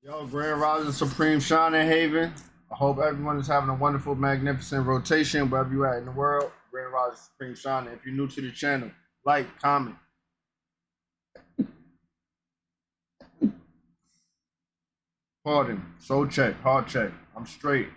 Yo, Grand Rising Supreme Shining Haven. I hope everyone is having a wonderful, magnificent rotation wherever you at in the world. Grand Rising Supreme Shining. If you're new to the channel, like, comment. Pardon. Soul check. Heart check. I'm straight.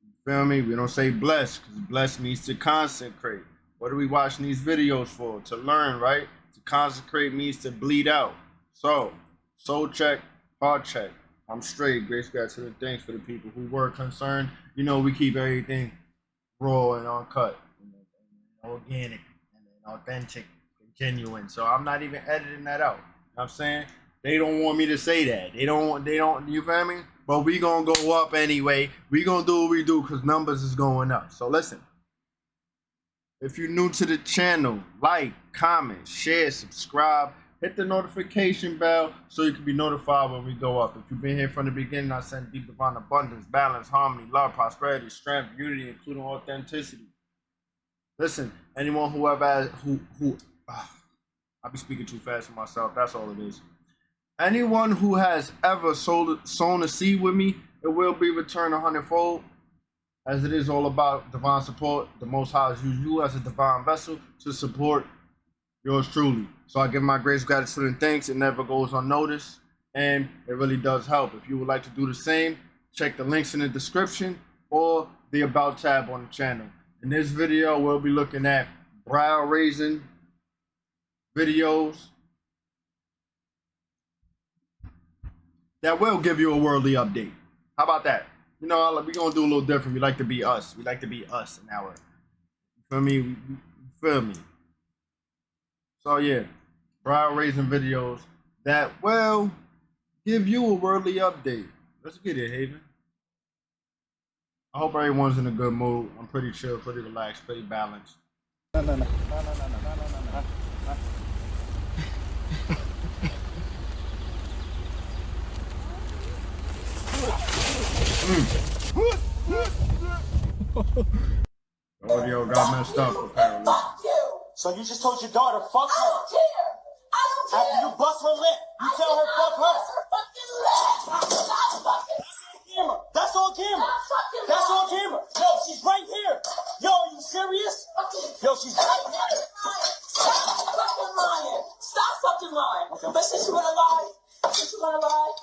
You feel me? We don't say blessed because blessed means to consecrate. What are we watching these videos for? To learn, right? To consecrate means to bleed out. So, soul check. Heart check. I'm straight. Grace God to the thanks for the people who were concerned. You know, we keep everything raw and uncut, and organic, and authentic, and genuine. So I'm not even editing that out. You know what I'm saying? They don't want me to say that. They don't, you feel me? But we gonna go up anyway. We gonna do what we do because numbers is going up. So listen. If you're new to the channel, like, comment, share, subscribe. Hit the notification bell so you can be notified when we go up. If you've been here from the beginning, I send deep divine abundance, balance, harmony, love, prosperity, strength, unity, including authenticity. Listen, anyone who ever has, I be speaking too fast for myself. That's all it is. Anyone who has ever sown a seed with me, it will be returned 100-fold. As it is all about divine support, the Most High has used you as a divine vessel to support yours truly. So I give my grace, gratitude, and thanks. It never goes unnoticed, and it really does help. If you would like to do the same, check the links in the description or the About tab on the channel. In this video, we'll be looking at brow-raising videos that will give you a worldly update. How about that? You know, we're going to do a little different. We like to be us. We like to be us in our, you feel me? You feel me? So yeah, brow-raising videos that will give you a worldly update. Let's get it, Haven. I hope everyone's in a good mood. I'm pretty chill, pretty relaxed, pretty balanced. No. The audio got messed up apparently. So you just told your daughter, fuck her? I don't care. I don't care. After you bust her lip, you tell her fuck her. Bust her fucking lip. That's on camera. That's on camera. Yo, she's right here. Yo, are you serious? Yo, she's right here. Stop fucking lying. Stop fucking lying. Okay. But since you wanna lie, Okay. since you wanna lie,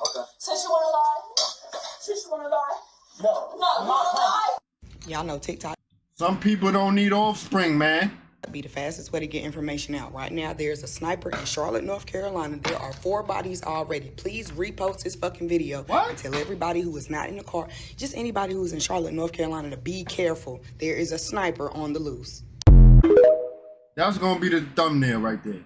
No, you wanna lie. Y'all know TikTok Some people don't need offspring, man. be the fastest way to get information out. Right now, there's a sniper in Charlotte, North Carolina. There are 4 bodies already. Please repost this fucking video and tell everybody who is not in the car, just anybody who's in Charlotte, North Carolina, to be careful. There is a sniper on the loose. That's gonna be the thumbnail right there.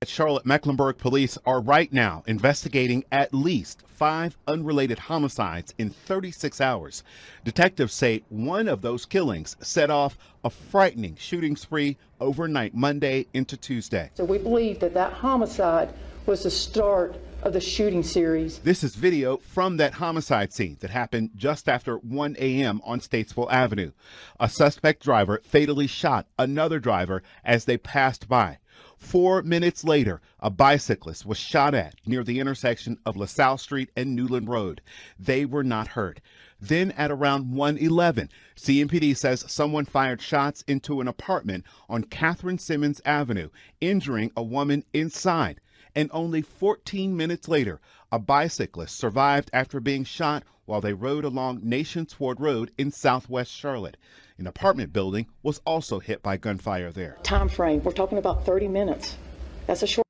Charlotte Mecklenburg police are right now investigating at least 5 unrelated homicides in 36 hours. Detectives say one of those killings set off a frightening shooting spree overnight Monday into Tuesday. So we believe that that homicide was the start of the shooting series. This is video from that homicide scene that happened just after 1 a.m. on Statesville Avenue. A suspect driver fatally shot another driver as they passed by. 4 minutes later, a bicyclist was shot at near the intersection of LaSalle Street and Newland Road. They were not hurt. Then at around 1:11, CMPD says someone fired shots into an apartment on Catherine Simmons Avenue, injuring a woman inside. And only 14 minutes later, a bicyclist survived after being shot while they rode along Nations Ford Road in southwest Charlotte. An apartment building was also hit by gunfire there. Time frame, we're talking about 30 minutes. That's a short.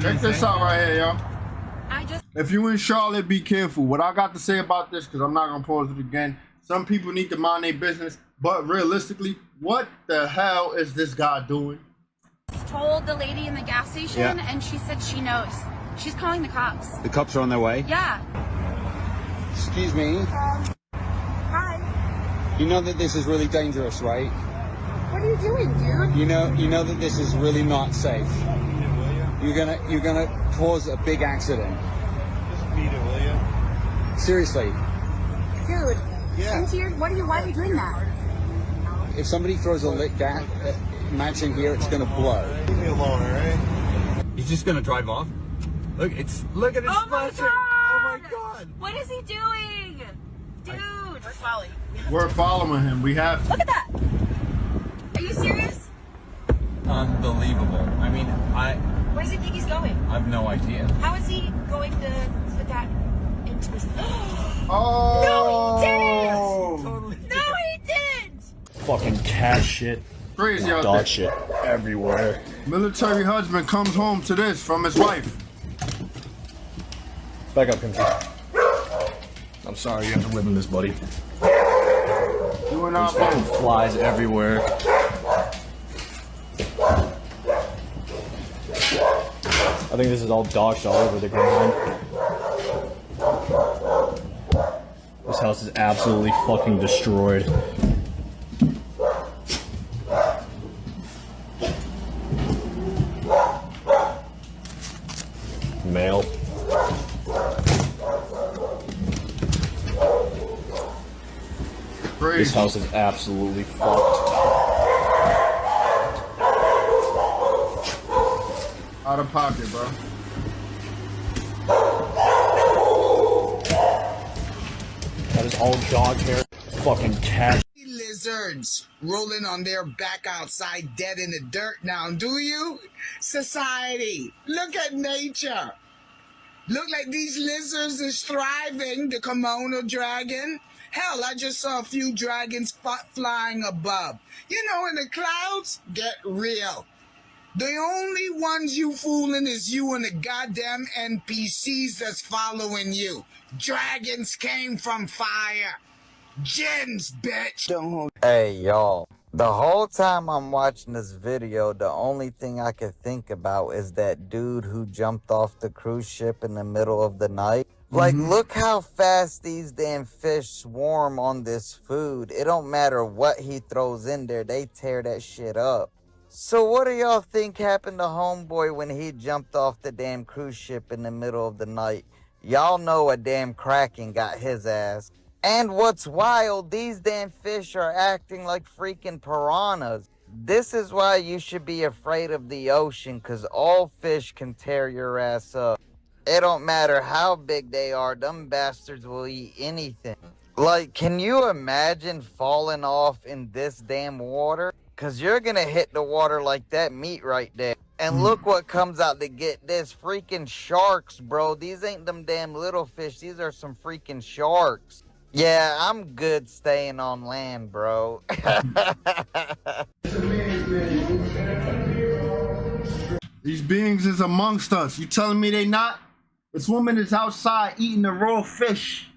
Check this out right here, y'all. If you in Charlotte, be careful. What I got to say about this, because I'm not going to pause it again. Some people need to mind their business, but realistically, what the hell is this guy doing? Told the lady in the gas station, and she said she knows. She's calling the cops. The cops are on their way? Yeah. Excuse me. Hi. You know that this is really dangerous, right? What are you doing, dude? You know that this is really not safe. You're gonna cause a big accident. Just beat it, will you? Seriously. Dude. Yeah. Why are you doing that? If somebody throws a lit gas match in here, it's gonna blow. Leave me alone, all right? He's just gonna drive off. Look at it. Oh my God! What is he doing? Dude. We're following him. We have to. Look at that. Are you serious? Unbelievable. I mean, Where does he think he's going? I have no idea. How is he going to put that into his... Oh! No, he didn't! No, he didn't! Fucking cat shit. Crazy out Dog there. shit everywhere. Military husband comes home to this from his wife. Back up, Kimchi. I'm sorry you have to live in this, buddy. You and I There's fucking both. flies everywhere. I think this is all dog shit all over the ground. This house is absolutely fucking destroyed. Mail. Crazy. This house is absolutely fucked. Out of pocket, bro. That is all dog hair. Fucking cat. Lizards rolling on their back outside dead in the dirt now, do you? Society, look at nature. Look like these lizards is thriving, the Komodo dragon. Hell, I just saw a few dragons flying above. You know, in the clouds, get real. The only ones you fooling is you and the goddamn NPCs that's following you. Dragons came from fire. Jinns, bitch. Hey, y'all. The whole time I'm watching this video, the only thing I could think about is that dude who jumped off the cruise ship in the middle of the night. Like, look how fast these damn fish swarm on this food. It don't matter what he throws in there, they tear that shit up. So what do y'all think happened to Homeboy when he jumped off the damn cruise ship in the middle of the night? Y'all know a damn Kraken got his ass. And what's wild, these damn fish are acting like freaking piranhas. This is why you should be afraid of the ocean, cause all fish can tear your ass up. It don't matter how big they are, them bastards will eat anything. Like, can you imagine falling off in this damn water? Cause you're gonna hit the water like that meat right there. And look what comes out to get this. Freaking sharks, bro. These ain't them damn little fish. These are some freaking sharks. Yeah, I'm good staying on land, bro. These beings is amongst us. You telling me they not? This woman is outside eating the raw fish.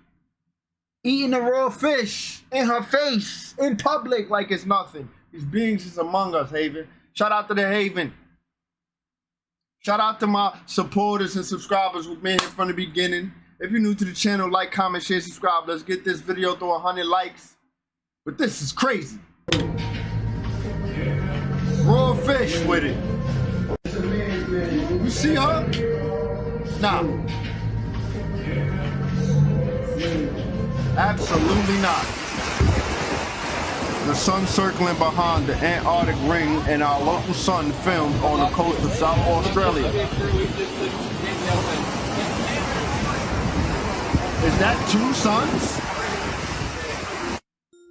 Eating the raw fish in her face, in public, like it's nothing. These beings is among us, Haven. Shout out to the Haven. Shout out to my supporters and subscribers who've been here from the beginning. If you're new to the channel, like, comment, share, subscribe. Let's get this video to 100 likes. But this is crazy. Raw fish with it. You see her? Nah. Absolutely not. The sun circling behind the Antarctic ring and our local sun filmed on the coast of South Australia. Is that two suns?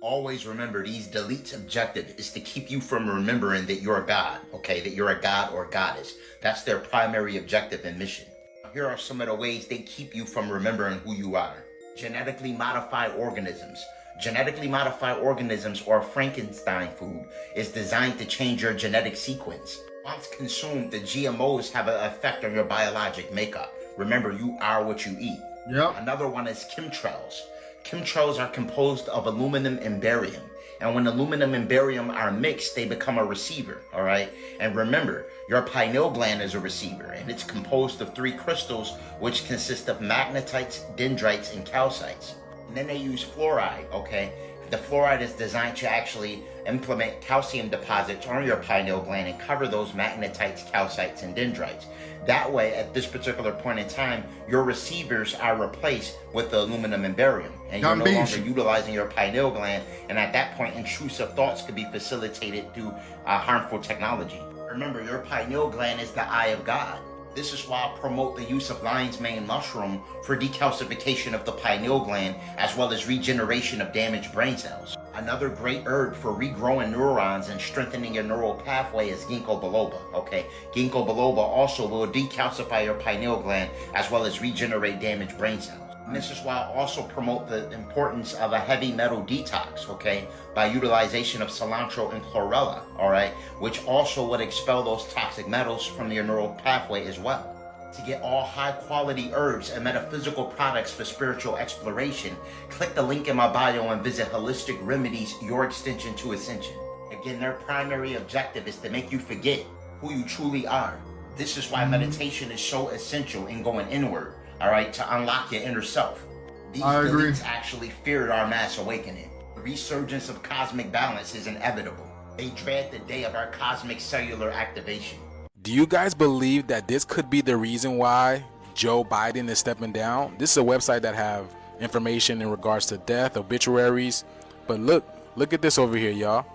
Always remember, these deletes' objective is to keep you from remembering that you're a god, okay? That you're a god or goddess. That's their primary objective and mission. Here are some of the ways they keep you from remembering who you are. Genetically modified organisms. Genetically modified organisms, or Frankenstein food, is designed to change your genetic sequence. Once consumed, the GMOs have an effect on your biologic makeup. Remember, you are what you eat. Yep. Another one is chemtrails. Chemtrails are composed of aluminum and barium. And when aluminum and barium are mixed, they become a receiver, all right? And remember, your pineal gland is a receiver, and it's composed of 3 crystals, which consist of magnetites, dendrites, and calcites. And then they use fluoride, okay? The fluoride is designed to actually implement calcium deposits on your pineal gland and cover those magnetites, calcites, and dendrites. That way, at this particular point in time, your receivers are replaced with the aluminum and barium. And you're no longer utilizing your pineal gland. And at that point, intrusive thoughts could be facilitated through harmful technology. Remember, your pineal gland is the eye of God. This is why I promote the use of lion's mane mushroom for decalcification of the pineal gland, as well as regeneration of damaged brain cells. Another great herb for regrowing neurons and strengthening your neural pathway is ginkgo biloba, okay? Ginkgo biloba also will decalcify your pineal gland, as well as regenerate damaged brain cells. And this is why I also promote the importance of a heavy metal detox, okay, by utilization of cilantro and chlorella, all right, which also would expel those toxic metals from your neural pathway as well. To get all high quality herbs and metaphysical products for spiritual exploration, click the link in my bio and visit Holistic Remedies, your extension to ascension. Again, their primary objective is to make you forget who you truly are. This is why meditation is so essential in going inward. All right, to unlock your inner self. These elites actually feared our mass awakening. The resurgence of cosmic balance is inevitable. They dread the day of our cosmic cellular activation. Do you guys believe that this could be the reason why Joe Biden is stepping down? This is a website that have information in regards to death, obituaries. But look at this over here, y'all.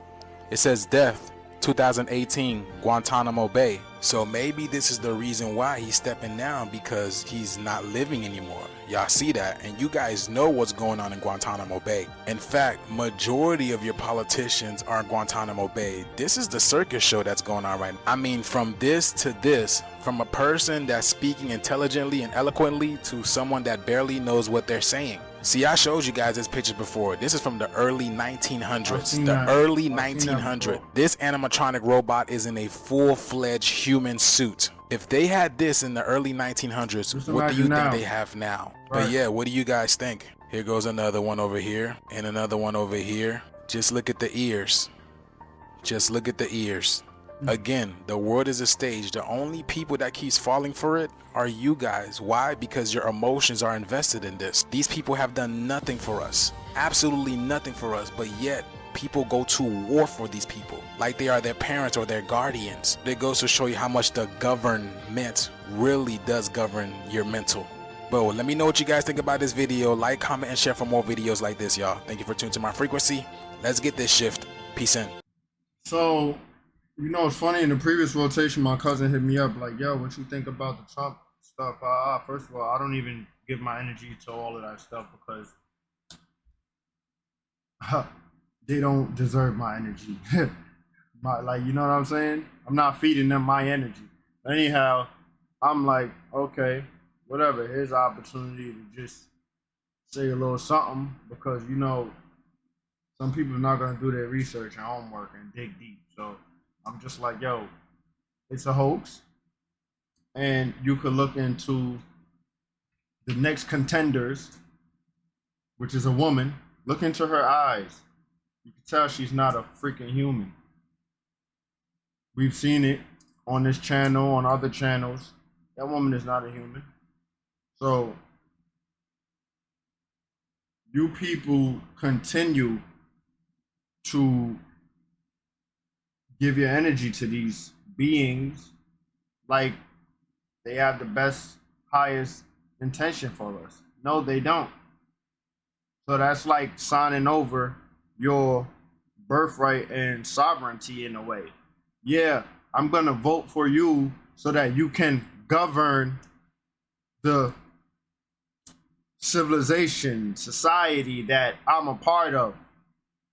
It says death, 2018, Guantanamo Bay. So maybe this is the reason why he's stepping down, because he's not living anymore. Y'all see that, and you guys know what's going on in Guantanamo Bay. In fact, majority of your politicians are in Guantanamo Bay. This is the circus show that's going on right now. I mean, from this to this, from a person that's speaking intelligently and eloquently to someone that barely knows what they're saying. See, I showed you guys this picture before. This is from the early 1900s. The early 1900s. This animatronic robot is in a full-fledged human suit. If they had this in the early 1900s, what do you think they have now? But yeah, what do you guys think? Here goes another one over here, and another one over here. Just look at the ears. Just look at the ears. Again, the world is a stage. The only people that keeps falling for it are you guys. Why? Because your emotions are invested in this. These people have done nothing for us. Absolutely nothing for us. But yet, people go to war for these people like they are their parents or their guardians. It goes to show you how much the government really does govern your mental. But let me know what you guys think about this video. Like, comment, and share for more videos like this, y'all. Thank you for tuning to my frequency. Let's get this shift. Peace in. So, you know, it's funny, in the previous rotation, my cousin hit me up like, yo, what you think about the Trump stuff? First of all, I don't even give my energy to all of that stuff because they don't deserve my energy. Like, you know what I'm saying? I'm not feeding them my energy. Anyhow, I'm like, okay, whatever. Here's an opportunity to just say a little something because, you know, some people are not going to do their research and homework and dig deep. So I'm just like, yo, it's a hoax. And you could look into the next contenders, which is a woman. Look into her eyes. You can tell she's not a freaking human. We've seen it on this channel, on other channels. That woman is not a human. So you people continue to give your energy to these beings like they have the best, highest intention for us. No, they don't. So that's like signing over your birthright and sovereignty in a way. Yeah, I'm going to vote for you so that you can govern the civilization, society that I'm a part of,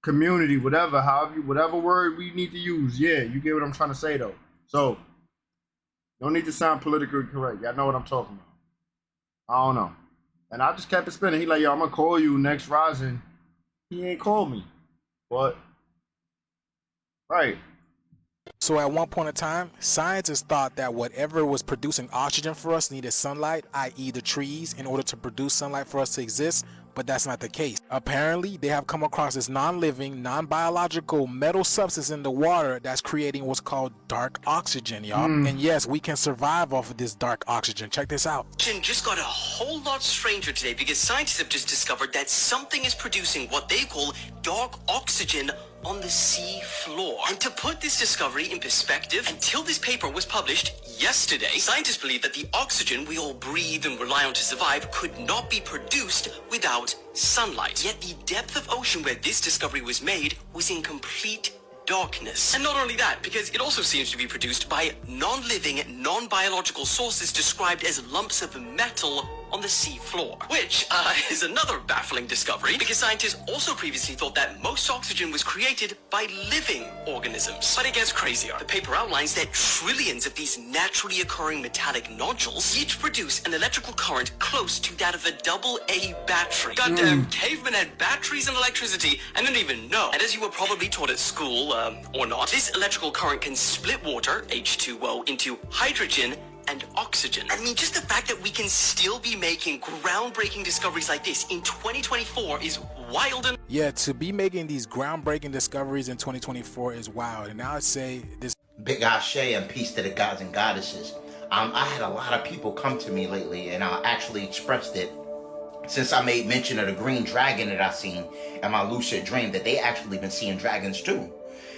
community, whatever word we need to use. Yeah, you get what I'm trying to say though. So, don't need to sound politically correct. Y'all know what I'm talking about. I don't know. And I just kept it spinning. He like, yo, I'm going to call you next rising. He ain't called me. But, right. So at one point in time, scientists thought that whatever was producing oxygen for us needed sunlight, i.e. the trees, in order to produce sunlight for us to exist, but that's not the case. Apparently, they have come across this non-living, non-biological metal substance in the water that's creating what's called dark oxygen, y'all. And yes, we can survive off of this dark oxygen. Check this out. Just got a whole lot stranger today because scientists have just discovered that something is producing what they call dark oxygen on the sea floor. And to put this discovery in perspective, until this paper was published yesterday, scientists believe that the oxygen we all breathe and rely on to survive could not be produced without sunlight. Yet the depth of ocean where this discovery was made was in complete darkness. And not only that, because it also seems to be produced by non-living, non-biological sources described as lumps of metal on the sea floor, which is another baffling discovery, because scientists also previously thought that most oxygen was created by living organisms. But it gets crazier. The paper outlines that trillions of these naturally occurring metallic nodules each produce an electrical current close to that of a AA battery. Goddamn, cavemen had batteries and electricity and didn't even know. And as you were probably taught at school, or not, this electrical current can split water, H2O, into hydrogen and oxygen. I mean, just the fact that we can still be making groundbreaking discoveries like this in 2024 is wild. And yeah, to be making these groundbreaking discoveries in 2024 is wild. And now I say this. Big Ashe and peace to the gods and goddesses. I had a lot of people come to me lately, and I actually expressed it since I made mention of the green dragon that I seen in my lucid dream, that they actually been seeing dragons too.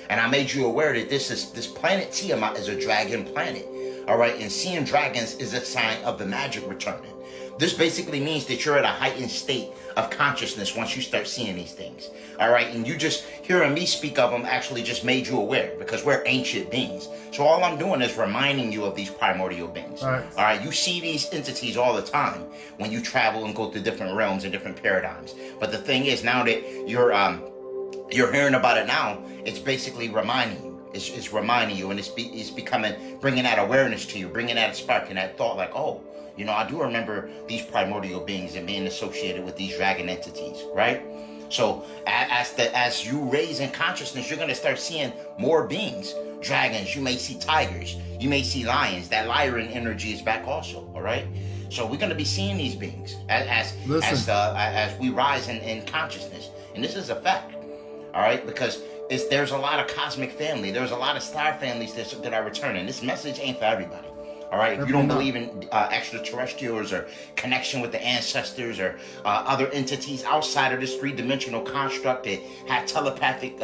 And I made you aware that this planet Tiamat is a dragon planet. All right, and seeing dragons is a sign of the magic returning. This basically means that you're at a heightened state of consciousness once you start seeing these things. All right, and you just hearing me speak of them actually just made you aware, because we're ancient beings. So all I'm doing is reminding you of these primordial beings. All right, you see these entities all the time when you travel and go through different realms and different paradigms. But the thing is, now that you're hearing about it now, it's basically reminding you. It's reminding you, and it's becoming, bringing that awareness to you, bringing that spark and that thought, like, oh, you know, I do remember these primordial beings and being associated with these dragon entities, right? So as you raise in consciousness, you're gonna start seeing more beings, dragons. You may see tigers, you may see lions. That lion energy is back also, all right? So we're gonna be seeing these beings as we rise in consciousness, and this is a fact, all right? Because there's a lot of cosmic family. There's a lot of star families that are returning. This message ain't for everybody. All right, if you don't believe in extraterrestrials or connection with the ancestors or other entities outside of this three-dimensional construct that have telepathic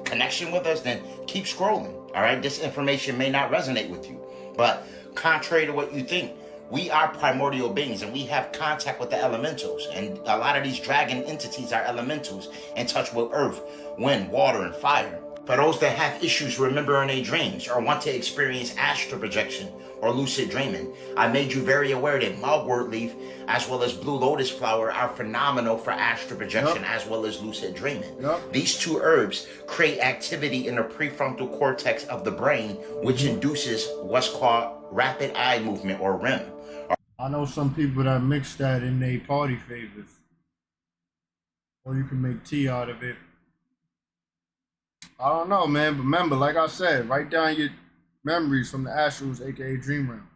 connection with us, then keep scrolling. All right, this information may not resonate with you, but contrary to what you think, we are primordial beings and we have contact with the elementals. And a lot of these dragon entities are elementals in touch with earth, wind, water, and fire. For those that have issues remembering their dreams or want to experience astral projection or lucid dreaming, I made you very aware that mugwort leaf as well as blue lotus flower are phenomenal for astral projection as well as lucid dreaming. These two herbs create activity in the prefrontal cortex of the brain, which induces what's called rapid eye movement, or REM. I know some people that mix that in their party favors. Or you can make tea out of it. I don't know, man, but remember, like I said, write down your memories from the astrals, aka dream realm.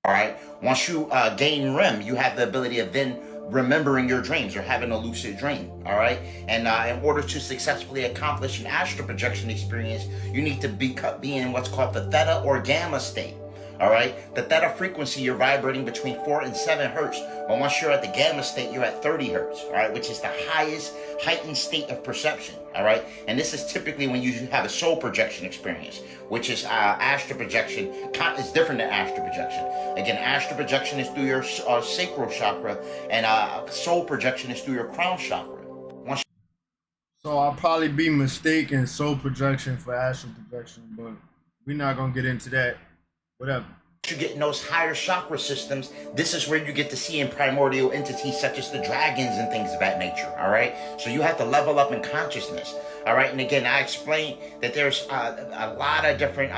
All right, once you gain REM, you have the ability of then remembering your dreams or having a lucid dream. All right, and in order to successfully accomplish an astral projection experience, you need to be in what's called the theta or gamma state. All right, the theta frequency, you're vibrating between 4 and 7 hertz. But once you're at the gamma state, you're at 30 hertz. All right, which is the highest heightened state of perception. All right, and this is typically when you have a soul projection experience, which is astral projection. It's different than astral projection. Again, astral projection is through your sacral chakra, and soul projection is through your crown chakra. So I'll probably be mistaken soul projection for astral projection, but we're not gonna get into that. Whatever. You get in those higher chakra systems, this is where you get to see in primordial entities such as the dragons and things of that nature, all right? So you have to level up in consciousness, all right? And again, I explained that there's a lot of different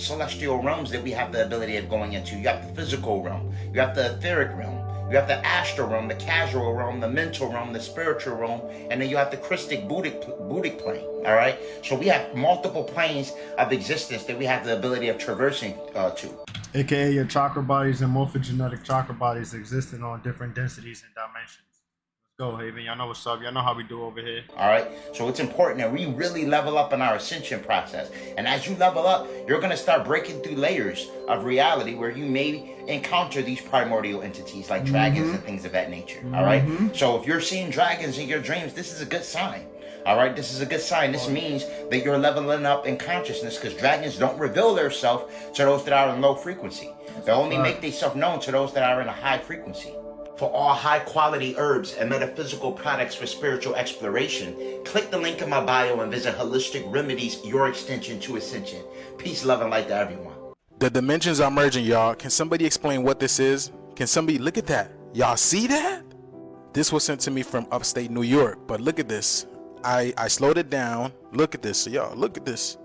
celestial realms that we have the ability of going into. You have the physical realm, you have the etheric realm, you have the astral realm, the casual realm, the mental realm, the spiritual realm, and then you have the Christic Buddhic plane, all right? So we have multiple planes of existence that we have the ability of traversing to. AKA your chakra bodies and morphogenetic chakra bodies existing on different densities and dimensions. Let's go, Haven. Y'all know what's up. Y'all know how we do over here. All right. So it's important that we really level up in our ascension process. And as you level up, you're going to start breaking through layers of reality where you may encounter these primordial entities like dragons and things of that nature. All right. So if you're seeing dragons in your dreams, this is a good sign. All right, this is a good sign. This means that you're leveling up in consciousness, because dragons don't reveal themselves to those that are in low frequency. They only make themselves known to those that are in a high frequency. For all high-quality herbs and metaphysical products for spiritual exploration, click the link in my bio and visit Holistic Remedies, your extension to ascension. Peace, love, and light to everyone. The dimensions are merging, y'all. Can somebody explain what this is? Can somebody look at that? Y'all see that? This was sent to me from upstate New York, but look at this. I slowed it down. Look at this, y'all. Look at this.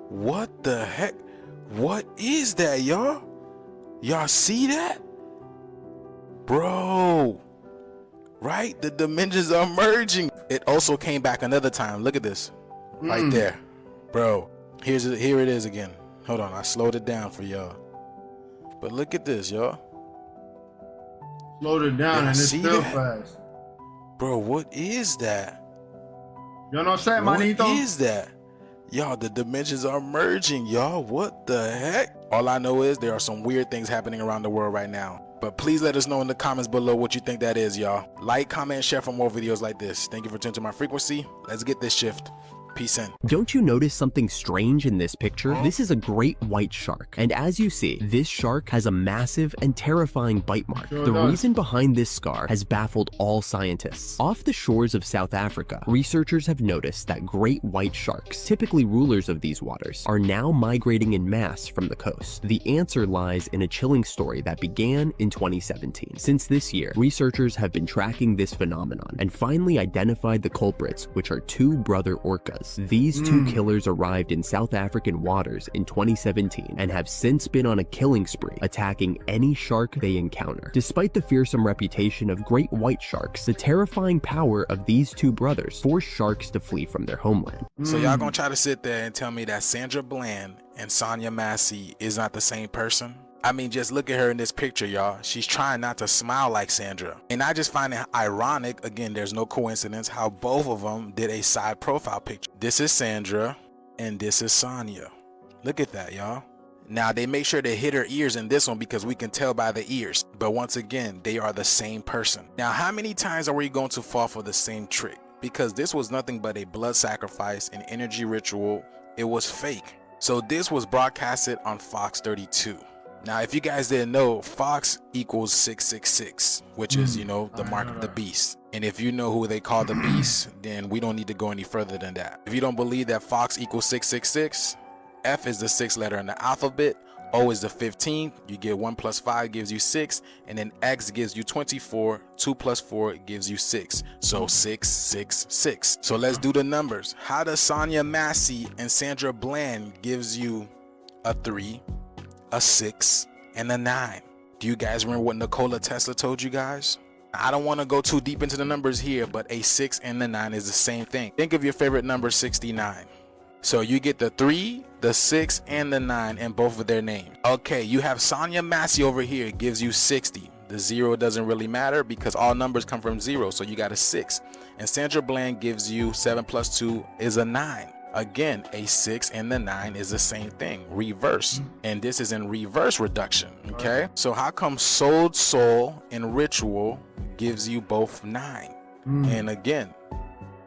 What the heck? What is that, y'all? Y'all see that? Bro. Right? The dimensions are merging. It also came back another time. Look at this. Right there. Bro. Here it is again. Hold on. I slowed it down for y'all. But look at this, y'all. Slowed it down and it's still fast. Bro, what is that? You know what I'm saying, Manito? What is that? Y'all, the dimensions are merging, y'all. What the heck? All I know is there are some weird things happening around the world right now. But please let us know in the comments below what you think that is, y'all. Like, comment, and share for more videos like this. Thank you for tuning to my frequency. Let's get this shift. Peace in. Don't you notice something strange in this picture? This is a great white shark, and as you see, this shark has a massive and terrifying bite mark. The reason behind this scar has baffled all scientists. Off the shores of South Africa, researchers have noticed that great white sharks, typically rulers of these waters, are now migrating in mass from the coast. The answer lies in a chilling story that began in 2017. Since this year, researchers have been tracking this phenomenon and finally identified the culprits, which are two brother orcas. These two killers arrived in South African waters in 2017 and have since been on a killing spree, attacking any shark they encounter. Despite the fearsome reputation of great white sharks, the terrifying power of these two brothers forced sharks to flee from their homeland. So y'all gonna try to sit there and tell me that Sandra Bland and Sonya Massey is not the same person? I mean, just look at her in this picture, y'all. She's trying not to smile like Sandra. And I just find it ironic, again, there's no coincidence, how both of them did a side profile picture. This is Sandra, and this is Sonya. Look at that, y'all. Now, they make sure to hit her ears in this one because we can tell by the ears. But once again, they are the same person. Now, how many times are we going to fall for the same trick? Because this was nothing but a blood sacrifice, an energy ritual. It was fake. So this was broadcasted on Fox 32. Now, if you guys didn't know, Fox equals 666, which is, you know, the mark of the beast. And if you know who they call the beast, then we don't need to go any further than that. If you don't believe that Fox equals 666, F is the 6th letter in the alphabet, O is the 15th, you get 1 plus 5 gives you 6, and then X gives you 24, 2 plus 4 gives you 6. So 666. So let's do the numbers. How does Sonya Massey and Sandra Bland gives you a 3, a 6, and a 9? Do you guys remember what Nikola Tesla told you guys? I don't want to go too deep into the numbers here, but a 6 and the 9 is the same thing. Think of your favorite number, 69. So you get the 3, the 6, and the 9 in both of their names. Okay, you have Sonya Massey over here, gives you 60. The 0 doesn't really matter because all numbers come from 0, so you got a 6. And Sandra Bland gives you 7 plus 2 is a 9. Again, a 6 and the 9 is the same thing, reverse. And this is in reverse reduction, okay? So how come Souled Soul and Ritual gives you both 9? And again,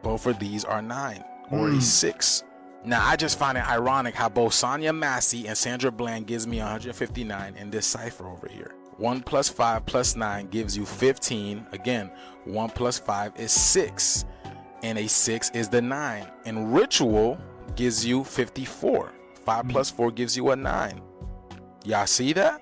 both of these are 9 or a 6. Now, I just find it ironic how both Sonya Massey and Sandra Bland gives me 159 in this cipher over here. 1 plus 5 plus 9 gives you 15. Again, 1 plus 5 is 6. And a 6 is the 9. And Ritual gives you 54. 5 plus 4 gives you a 9. Y'all see that?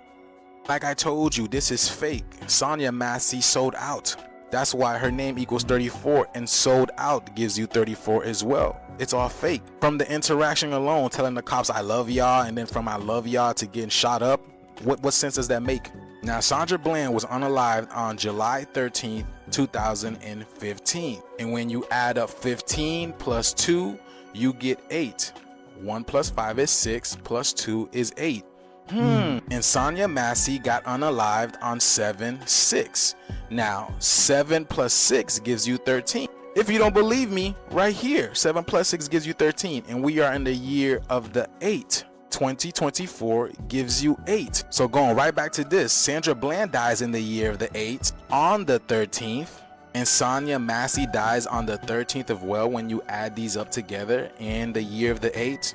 Like I told you, this is fake. Sonya Massey sold out. That's why her name equals 34, and sold out gives you 34 as well. It's all fake. From the interaction alone, telling the cops I love y'all, and then from I love y'all to getting shot up, what sense does that make? Now, Sandra Bland was unalived on July 13th, 2015. And when you add up 15 plus 2, you get 8. 1 plus 5 is 6, plus 2 is 8. And Sonya Massey got unalived on 7/6. Now, 7 plus 6 gives you 13. If you don't believe me, right here, 7 plus 6 gives you 13. And we are in the year of the 8. 2024 gives you 8. So going right back to this, Sandra Bland dies in the year of the 8 on the 13th, and Sonya Massey dies on the 13th of well when you add these up together in the year of the 8.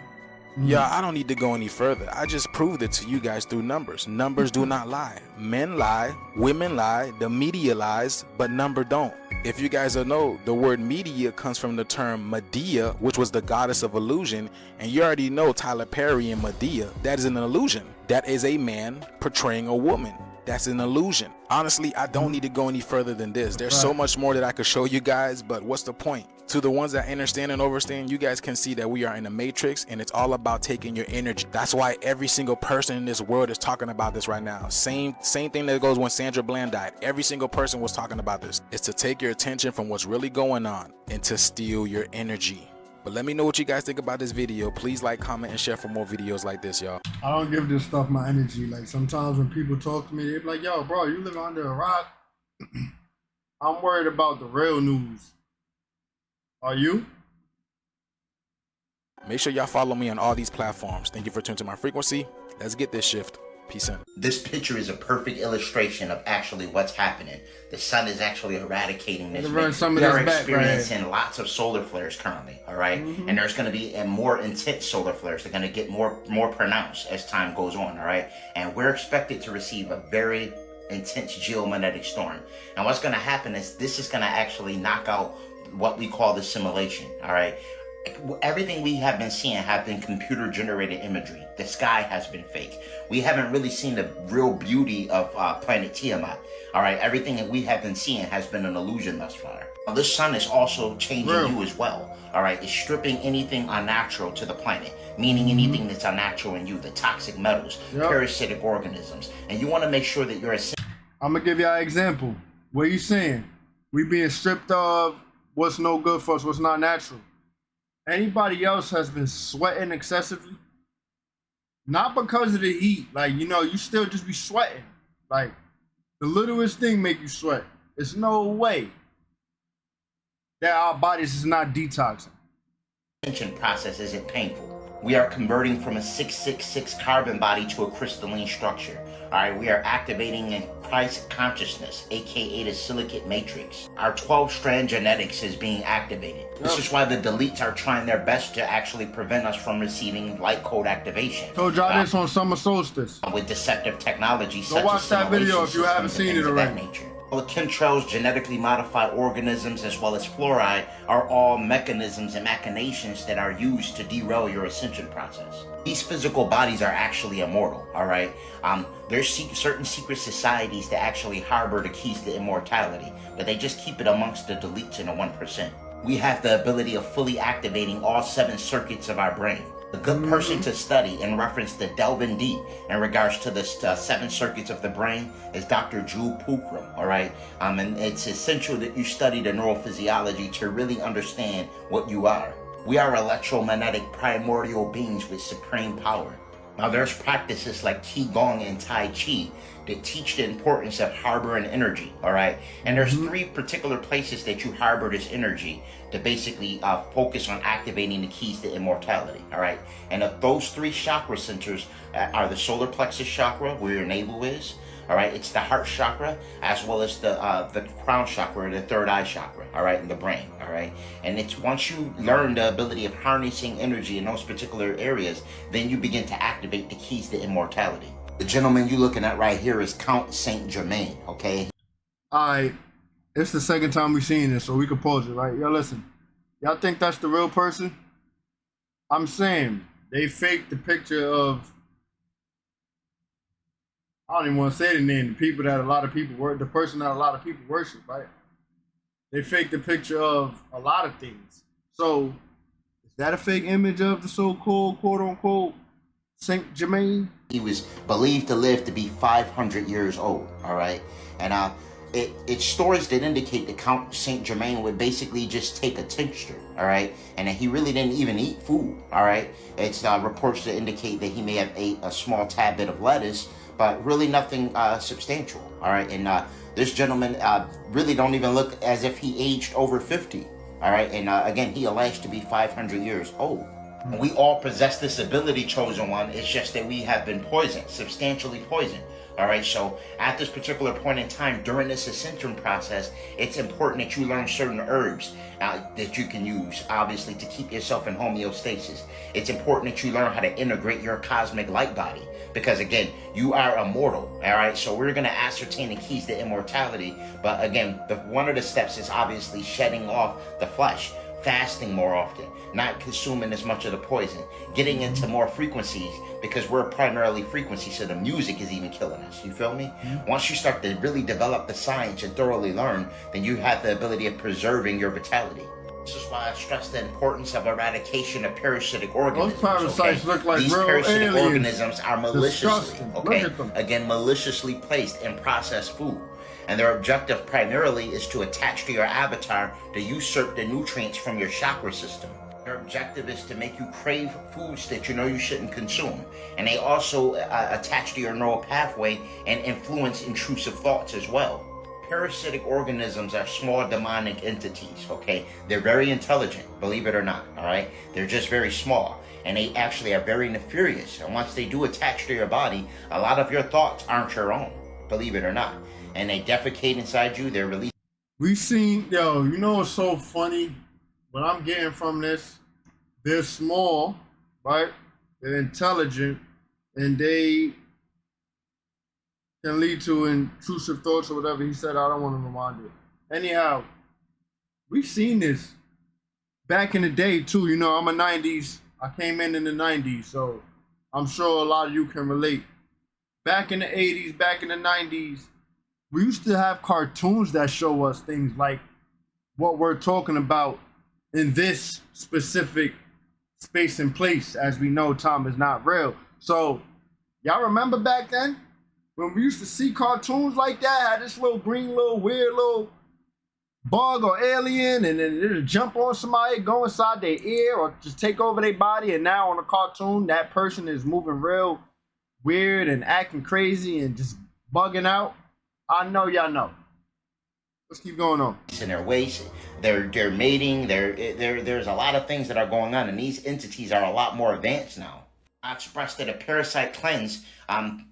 Yeah, I don't need to go any further. I just proved it to you guys through numbers. Numbers do not lie. Men lie, women lie, the media lies, but number don't. If you guys don't know, the word media comes from the term Medea, which was the goddess of illusion, and you already know Tyler Perry and Medea. That is an illusion. That is a man portraying a woman. That's an illusion. Honestly, I don't need to go any further than this. There's so much more that I could show you guys, but what's the point? To the ones that understand and understand, you guys can see that we are in a matrix, and it's all about taking your energy. That's why every single person in this world is talking about this right now. Same thing that goes when Sandra Bland died. Every single person was talking about this. It's to take your attention from what's really going on and to steal your energy. But let me know what you guys think about this video. Please like, comment, and share for more videos like this, y'all. I don't give this stuff my energy. Like, sometimes when people talk to me, they be like, yo, bro, you live under a rock. I'm worried about the real news. Are you? Make sure y'all follow me on all these platforms. Thank you for tuning to my frequency. Let's get this shift. Peace in. This picture is a perfect illustration of actually what's happening. The sun is actually eradicating this. We are experiencing lots of solar flares currently, all right? And there's going to be more intense solar flares. They're going to get more pronounced as time goes on, all right? And we're expected to receive a very intense geomagnetic storm. And what's going to happen is this is going to actually knock out what we call the simulation, all right? Everything we have been seeing have been computer generated imagery. The sky has been fake. We haven't really seen the real beauty of planet Tiamat. All right, everything that we have been seeing has been an illusion thus far. Now, this sun is also changing you as well. All right, it's stripping anything unnatural to the planet, meaning anything that's unnatural in you, the toxic metals, parasitic organisms, and you want to make sure that you're. I'm gonna give y'all an example. What are you saying? We being stripped of what's no good for us, what's not natural. Anybody else has been sweating excessively? Not because of the heat. Like, you know, you still just be sweating. Like, the littlest thing make you sweat. There's no way that our bodies is not detoxing. The ascension process isn't painful. We are converting from a 666 carbon body to a crystalline structure. All right, we are activating a Christ consciousness, aka the silicate matrix. Our 12-strand genetics is being activated. This is why the deletes are trying their best to actually prevent us from receiving light code activation. Told y'all this on summer solstice. With deceptive technology, go watch that video if you haven't seen it already. Well, chemtrails, genetically modified organisms, as well as fluoride, are all mechanisms and machinations that are used to derail your ascension process. These physical bodies are actually immortal, all right? There's certain secret societies that actually harbor the keys to immortality, but they just keep it amongst the deletes and the 1%. We have the ability of fully activating all 7 circuits of our brain. A good person to study in reference to delving deep in regards to the 7 circuits of the brain is Dr. Jules Pookrum, all right? And it's essential that you study the neurophysiology to really understand what you are. We are electromagnetic primordial beings with supreme power. Now, there's practices like Qigong and Tai Chi that teach the importance of harboring energy, all right? And there's 3 particular places that you harbor this energy to basically focus on activating the keys to immortality, all right? And of those 3 chakra centers are the solar plexus chakra, where your navel is, all right? It's the heart chakra, as well as the crown chakra, the third eye chakra, all right, in the brain, all right? And it's once you learn the ability of harnessing energy in those particular areas, then you begin to activate the keys to immortality. The gentleman you're looking at right here is Count Saint Germain, okay? All right, it's the second time we've seen this, so we can pause it, right? Yo, listen, y'all think that's the real person? I'm saying they faked the picture of, I don't even want to say the name, the people that a lot of people worship, the person that a lot of people worship, right? They faked the picture of a lot of things. So, is that a fake image of the so-called, quote-unquote, Saint Germain? He was believed to live to be 500 years old, all right? And it's stories that indicate that Count Saint Germain would basically just take a tincture, all right? And that he really didn't even eat food, all right? It's reports that indicate that he may have ate a small tad bit of lettuce, but really nothing substantial, all right? And this gentleman really don't even look as if he aged over 50, all right? And again, he alleged to be 500 years old. And we all possess this ability, chosen one. It's just that we have been poisoned, substantially poisoned. All right, so at this particular point in time during this ascension process, it's important that you learn certain herbs that you can use, obviously, to keep yourself in homeostasis. It's important that you learn how to integrate your cosmic light body, because again, you are immortal. All right, so we're going to ascertain the keys to immortality, but again, one of the steps is obviously shedding off the flesh, fasting more often, not consuming as much of the poison, getting into more frequencies, because we're primarily frequency, so the music is even killing us. You feel me? Once you start to really develop the science and thoroughly learn, then you have the ability of preserving your vitality. This is why I stress the importance of eradication of parasitic organisms. Those parasites look like these real parasitic aliens. organisms are maliciously, Disgusting. okay, Look at them. again, maliciously placed in processed food. And their objective primarily is to attach to your avatar to usurp the nutrients from your chakra system. Their objective is to make you crave foods that you know you shouldn't consume. And they also attach to your neural pathway and influence intrusive thoughts as well. Parasitic organisms are small demonic entities, okay? They're very intelligent, believe it or not, all right? They're just very small, and they actually are very nefarious. And once they do attach to your body, a lot of your thoughts aren't your own, believe it or not. And they defecate inside you, they're released. We seen, yo, you know what's so funny? What I'm getting from this, they're small, right? They're intelligent, and they can lead to intrusive thoughts or whatever he said. I don't want to remind it. Anyhow, we've seen this back in the day too. You know, I'm a 90s. I came in the 90s, so I'm sure a lot of you can relate. Back in the 80s, back in the 90s, we used to have cartoons that show us things like what we're talking about in this specific space and place. As we know, time is not real. So y'all remember back then when we used to see cartoons like that, had this little green, little weird little bug or alien, and then it'll jump on somebody, go inside their ear, or just take over their body, and now on a cartoon, that person is moving real weird and acting crazy and just bugging out. I know y'all know. Let's keep going on. In their ways, they're mating, there's a lot of things that are going on, and these entities are a lot more advanced now. I expressed that a parasite cleanse,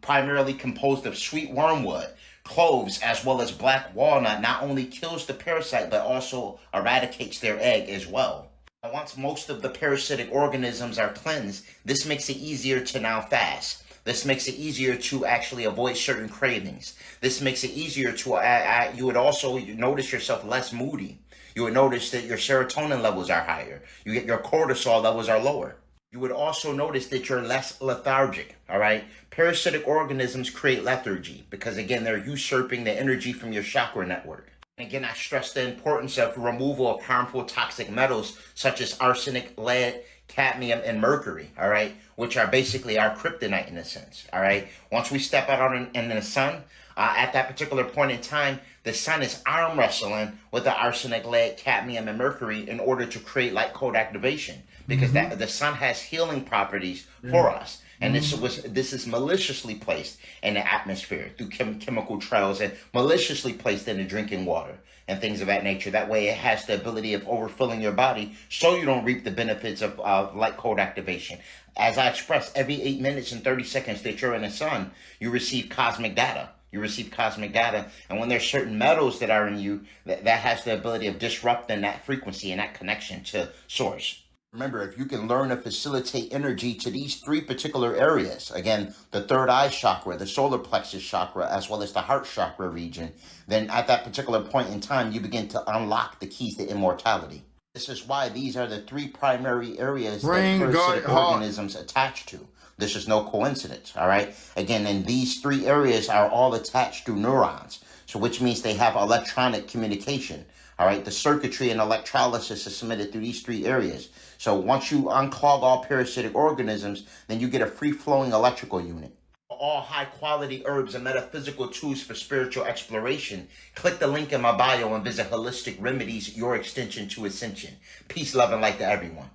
primarily composed of sweet wormwood, cloves, as well as black walnut, not only kills the parasite, but also eradicates their egg as well. And once most of the parasitic organisms are cleansed, this makes it easier to now fast. This makes it easier to actually avoid certain cravings. This makes it easier to, you would also notice yourself less moody. You would notice that your serotonin levels are higher. Your cortisol levels are lower. You would also notice that you're less lethargic, all right? Parasitic organisms create lethargy because, again, they're usurping the energy from your chakra network. And again, I stress the importance of removal of harmful toxic metals such as arsenic, lead, cadmium, and mercury, all right, which are basically our kryptonite in a sense, all right? Once we step out in the sun, at that particular point in time, the sun is arm wrestling with the arsenic, lead, cadmium, and mercury in order to create light code activation, because the sun has healing properties for us. And this is maliciously placed in the atmosphere through chemical trails and maliciously placed in the drinking water and things of that nature. That way it has the ability of overfilling your body so you don't reap the benefits of light code activation. As I expressed, every 8 minutes and 30 seconds that you're in the sun, you receive cosmic data. You receive cosmic data. And when there's certain metals that are in you, that has the ability of disrupting that frequency and that connection to source. Remember, if you can learn to facilitate energy to these three particular areas, again, the third eye chakra, the solar plexus chakra, as well as the heart chakra region, then at that particular point in time, you begin to unlock the keys to immortality. This is why these are the three primary areas that parasitic organisms attach to. This is no coincidence, all right? Again, and these three areas are all attached through neurons, so which means they have electronic communication. All right, the circuitry and electrolysis is submitted through these three areas. So once you unclog all parasitic organisms, then you get a free-flowing electrical unit. All high-quality herbs and metaphysical tools for spiritual exploration, click the link in my bio and visit Holistic Remedies, your extension to ascension. Peace, love, and light to everyone.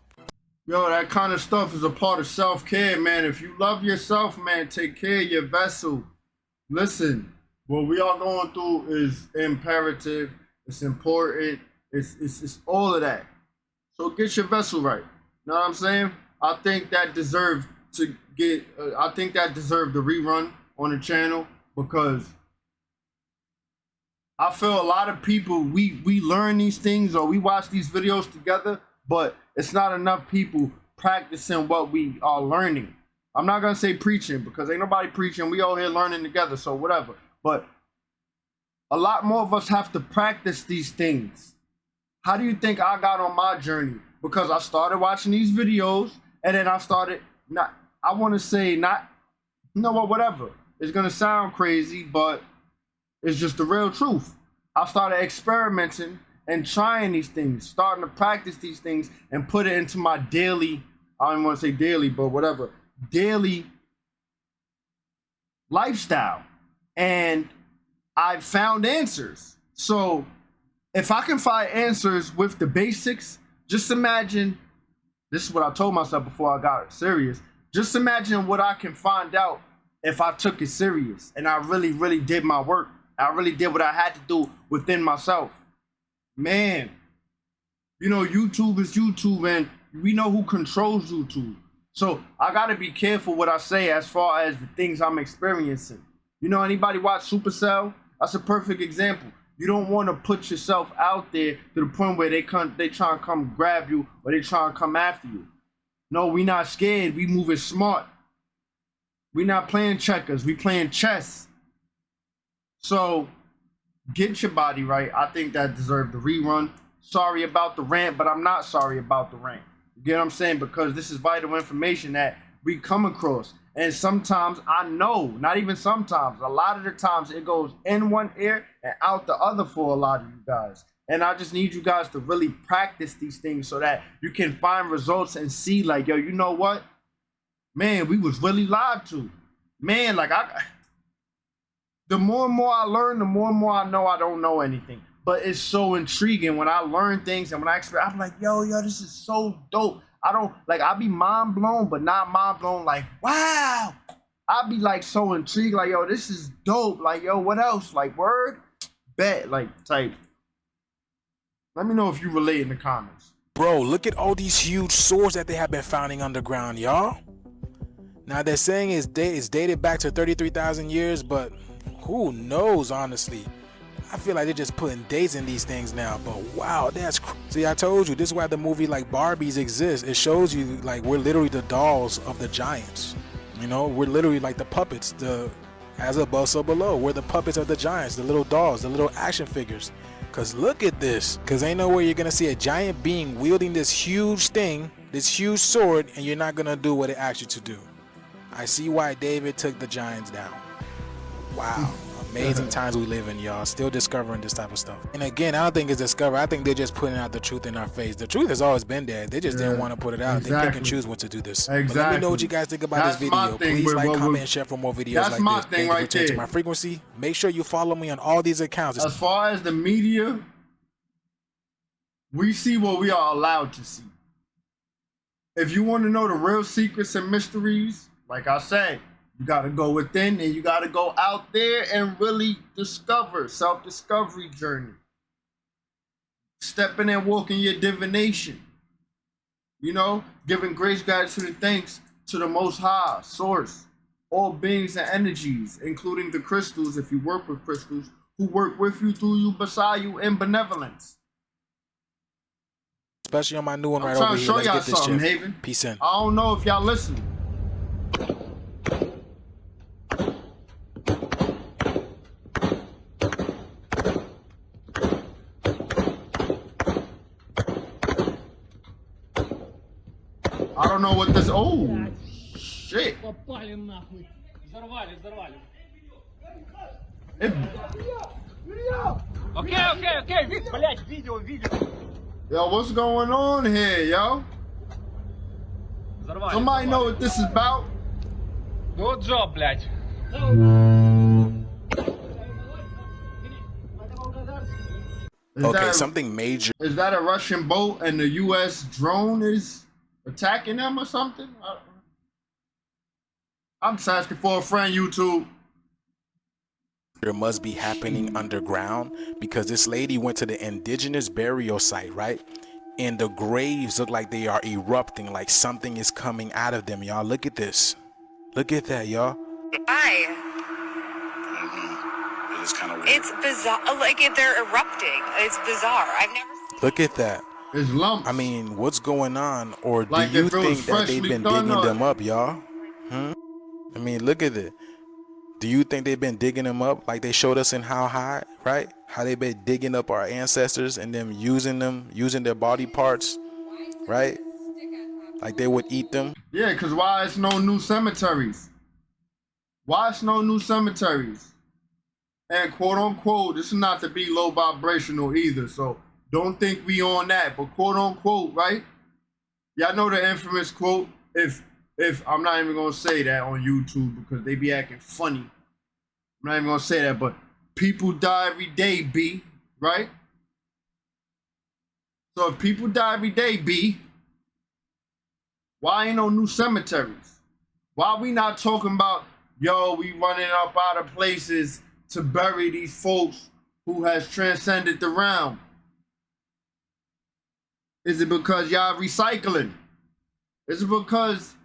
Yo, that kind of stuff is a part of self-care, man. If you love yourself, man, take care of your vessel. Listen, what we are going through is imperative. It's important. It's all of that. So get your vessel right. Know what I'm saying? I think that deserved to get. I think that deserved the rerun on the channel. because I feel a lot of people, we learn these things or we watch these videos together, but it's not enough people practicing what we are learning. I'm not gonna say preaching because ain't nobody preaching. We all here learning together, so whatever. But a lot more of us have to practice these things. How do you think I got on my journey? Because I started watching these videos and then I started whatever. It's gonna sound crazy, but it's just the real truth. I started experimenting and trying these things, starting to practice these things and put it into my daily, I don't want to say daily, but whatever, daily lifestyle. And I found answers. So if I can find answers with the basics, just imagine, this is what I told myself before I got serious, just imagine what I can find out if I took it serious and I really, really did my work. I really did what I had to do within myself. Man, you know, YouTube is YouTube and we know who controls YouTube. So I gotta be careful what I say as far as the things I'm experiencing. You know, anybody watch Supercell? That's a perfect example. You don't want to put yourself out there to the point where they try and come grab you or they try and come after you. No, we not scared. We moving smart. We not playing checkers. We playing chess. So get your body right. I think that deserved the rerun. Sorry about the rant, but I'm not sorry about the rant. You get what I'm saying? Because this is vital information that we come across. And sometimes I know, not even sometimes, a lot of the times it goes in one ear and out the other for a lot of you guys. And I just need you guys to really practice these things so that you can find results and see like, yo, you know what? Man, we was really lied to. Man, like the more and more I learn, the more and more I know I don't know anything. But it's so intriguing when I learn things and when I experience, I'm like, yo, this is so dope. I'll be mind blown, but not mind blown like, wow. I'll be like so intrigued, like, yo, this is dope. Like, yo, what else? Like, word? Bet, like, type. Let me know if you relate in the comments. Bro, look at all these huge swords that they have been finding underground, y'all. Now, they're saying it's dated back to 33,000 years, but who knows, honestly. I feel like they're just putting dates in these things now, but wow, that's see, I told you, this is why the movie like Barbies exists. It shows you like we're literally the dolls of the giants. You know, we're literally like the puppets, the as above, so below. We're the puppets of the giants, the little dolls, the little action figures. Cause look at this, cause ain't no way you're gonna see a giant being wielding this huge thing, this huge sword, and you're not gonna do what it asks you to do. I see why David took the giants down. Wow. Amazing times we live in, y'all. Still discovering this type of stuff. And again, I don't think it's discovery. I think they're just putting out the truth in our face. The truth has always been there. They just didn't want to put it out. Exactly. They pick and choose when to do this. Exactly. But let me know what you guys think about this video. Please like, comment, and share for more videos like this. That's my thing right there. To my frequency. Make sure you follow me on all these accounts. As far as the media, we see what we are allowed to see. If you want to know the real secrets and mysteries, like I said, you got to go within and you got to go out there and really discover, self-discovery journey. Stepping and walking your divination. You know, giving grace, gratitude, and thanks to the Most High, Source, all beings and energies, including the crystals, if you work with crystals, who work with you, through you, beside you, in benevolence. Especially on my new one right over here. Let's get this shit. Haven. Peace in. I don't know if y'all listen. I don't know what this. Oh, shit. Okay. Блять, видео. Yo, what's going on here, yo? Somebody know what this is about? Good job, блять. Okay, something major. Is that a Russian boat and the U.S. drone is attacking them or something? I'm just asking for a friend, YouTube. There must be happening underground because this lady went to the indigenous burial site, right? And the graves look like they are erupting, like something is coming out of them, y'all. Look at this. Look at that, y'all. Hi. It's bizarre. Like, if they're erupting, it's bizarre. I've never. Look at that. It's lumps. I mean, what's going on? Or do Like you if it was think that they've freshly been done digging up. them up, y'all? I mean, look at it. Do you think they've been digging them up like they showed us in How High, right? How they've been digging up our ancestors and them, using their body parts, right? Like they would eat them. Yeah, because why it's no new cemeteries? Why it's no new cemeteries? And quote unquote, this is not to be low vibrational either, so don't think we on that, but quote unquote, right? Y'all know the infamous quote, if I'm not even gonna say that on YouTube because they be acting funny. I'm not even gonna say that, but people die every day, B, right? So if people die every day, B, why ain't no new cemeteries? Why we not talking about, yo, we running up out of places to bury these folks who has transcended the realm? Is it because y'all recycling? Is it because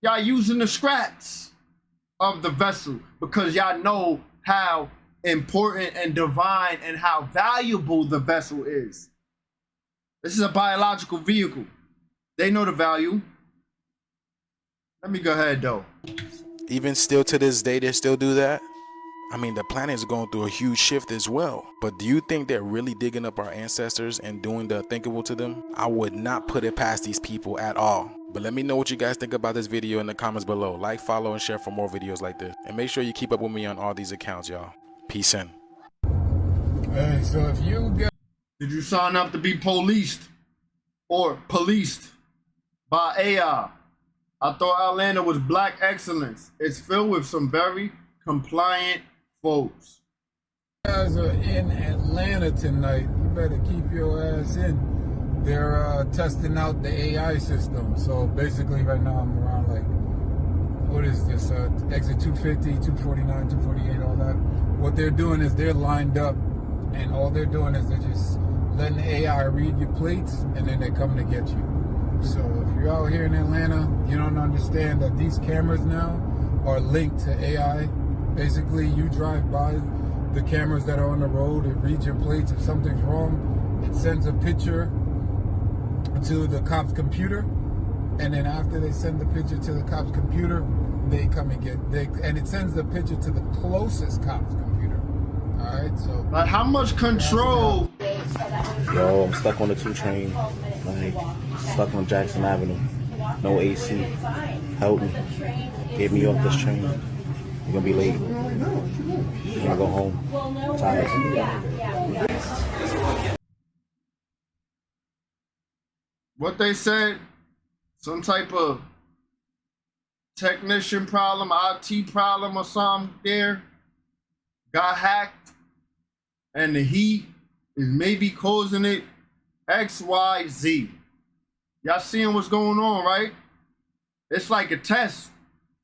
y'all using the scraps of the vessel? Because y'all know how important and divine and how valuable the vessel is. This is a biological vehicle. They know the value. Let me go ahead though. Even still to this day, they still do that. I mean, the planet is going through a huge shift as well. But do you think they're really digging up our ancestors and doing the unthinkable to them? I would not put it past these people at all. But let me know what you guys think about this video in the comments below. Like, follow, and share for more videos like this. And make sure you keep up with me on all these accounts, y'all. Peace in. Hey, so if you get... Did you sign up to be policed or policed by AI? I thought Atlanta was black excellence. It's filled with some very compliant folks. You guys are in Atlanta tonight. You better keep your ass in. They're testing out the AI system. So basically right now I'm around like, what is this? Exit 250, 249, 248, all that. What they're doing is they're lined up and all they're doing is they're just letting the AI read your plates and then they're coming to get you. So if you're out here in Atlanta, you don't understand that these cameras now are linked to AI. Basically, you drive by the cameras that are on the road, it reads your plates. If something's wrong, it sends a picture to the cop's computer. And then after they send the picture to the cop's computer, they come and and it sends the picture to the closest cop's computer. All right, so. Like, how much control? Yo, I'm stuck on the 2 train. Like, stuck on Jackson Avenue. No AC. Help me. Get me off this train. You're gonna be late. I'm gonna go home. I'm tired. What they said, some type of technician problem, IT problem or something there, got hacked, and the heat is maybe causing it XYZ. Y'all seeing what's going on, right? It's like a test,